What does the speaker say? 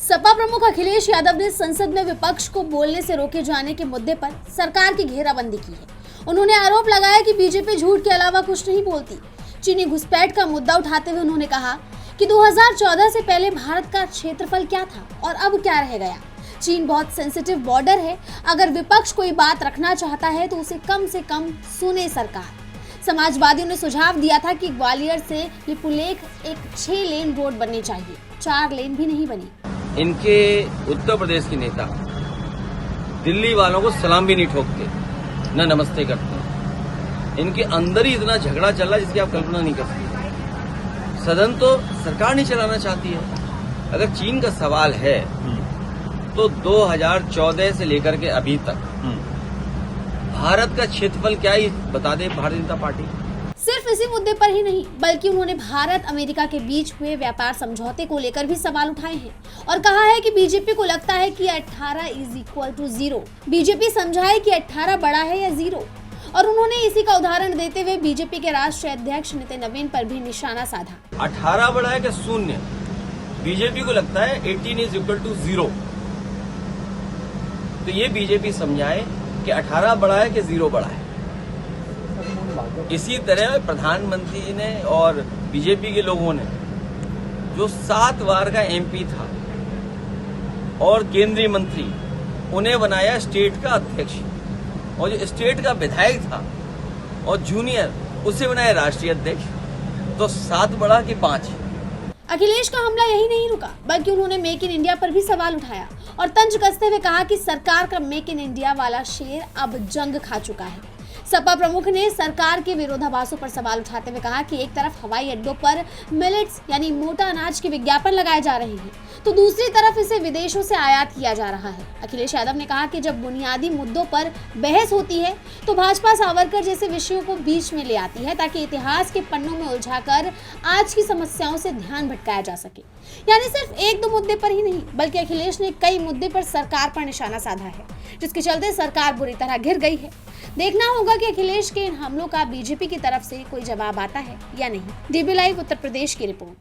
सपा प्रमुख अखिलेश यादव ने संसद में विपक्ष को बोलने से रोके जाने के मुद्दे पर सरकार की घेराबंदी की है। उन्होंने आरोप लगाया कि बीजेपी झूठ के अलावा कुछ नहीं बोलती। चीनी घुसपैठ का मुद्दा उठाते हुए उन्होंने कहा कि 2014 से पहले भारत का क्षेत्रफल क्या था और अब क्या रह गया। चीन बहुत सेंसिटिव बॉर्डर है। अगर विपक्ष कोई बात रखना चाहता है तो उसे कम से कम सुने सरकार। समाजवादियों ने सुझाव दिया था कि ग्वालियर से लिपुलेख एक 6 लेन रोड बननी चाहिए, 4 लेन भी नहीं बनी। इनके उत्तर प्रदेश के नेता दिल्ली वालों को सलाम भी नहीं ठोकते, न नमस्ते करते। इनके अंदर ही इतना झगड़ा चल रहा है जिसकी आप कल्पना नहीं कर सकते। सदन तो सरकार नहीं चलाना चाहती है। अगर चीन का सवाल है तो 2014 से लेकर के अभी तक भारत का क्षेत्रफल क्या है बता दे भारतीय जनता पार्टी। सिर्फ इसी मुद्दे पर ही नहीं बल्कि उन्होंने भारत अमेरिका के बीच हुए व्यापार समझौते को लेकर भी सवाल उठाए हैं और कहा है कि बीजेपी को लगता है कि 18 = 0। बीजेपी समझाए कि 18 बड़ा है या 0। और उन्होंने इसी का उदाहरण देते हुए बीजेपी के राष्ट्रीय अध्यक्ष नितिन नवीन पर भी निशाना साधा। 18 बड़ा है कि 0? बीजेपी को लगता है 18 = 0। तो ये बीजेपी समझाए कि 18 बड़ा है कि 0 बड़ा है। इसी तरह प्रधानमंत्री ने और बीजेपी के लोगों ने जो 7 बार का एमपी था और केंद्रीय मंत्री, उन्हें बनाया स्टेट का अध्यक्ष, और जो स्टेट का विधायक था और जूनियर, उसे बनाया राष्ट्रीय अध्यक्ष। तो 7 बड़ा कि 5? अखिलेश का हमला यही नहीं रुका बल्कि उन्होंने मेक इन इंडिया पर भी सवाल उठाया और तंज कसते हुए कहा कि सरकार का मेक इन इंडिया वाला शेर अब जंग खा चुका है। सपा प्रमुख ने सरकार के विरोधाभासों पर सवाल उठाते हुए कहा कि एक तरफ हवाई अड्डों पर मिलेट्स यानी मोटा अनाज के विज्ञापन लगाए जा रहे हैं तो दूसरी तरफ इसे विदेशों से आयात किया जा रहा है। अखिलेश यादव ने कहा कि जब बुनियादी मुद्दों पर बहस होती है तो भाजपा सावरकर जैसे विषयों को बीच में ले आती है ताकि इतिहास के पन्नों में उलझाकर आज की समस्याओं से ध्यान भटकाया जा सके। यानी सिर्फ 1-2 मुद्दे पर ही नहीं बल्कि अखिलेश ने कई मुद्दे पर सरकार पर निशाना साधा है, जिसके चलते सरकार बुरी तरह घिर गई है। देखना होगा कि अखिलेश के इन हमलों का बीजेपी की तरफ से कोई जवाब आता है या नहीं। DB लाइव उत्तर प्रदेश की रिपोर्ट।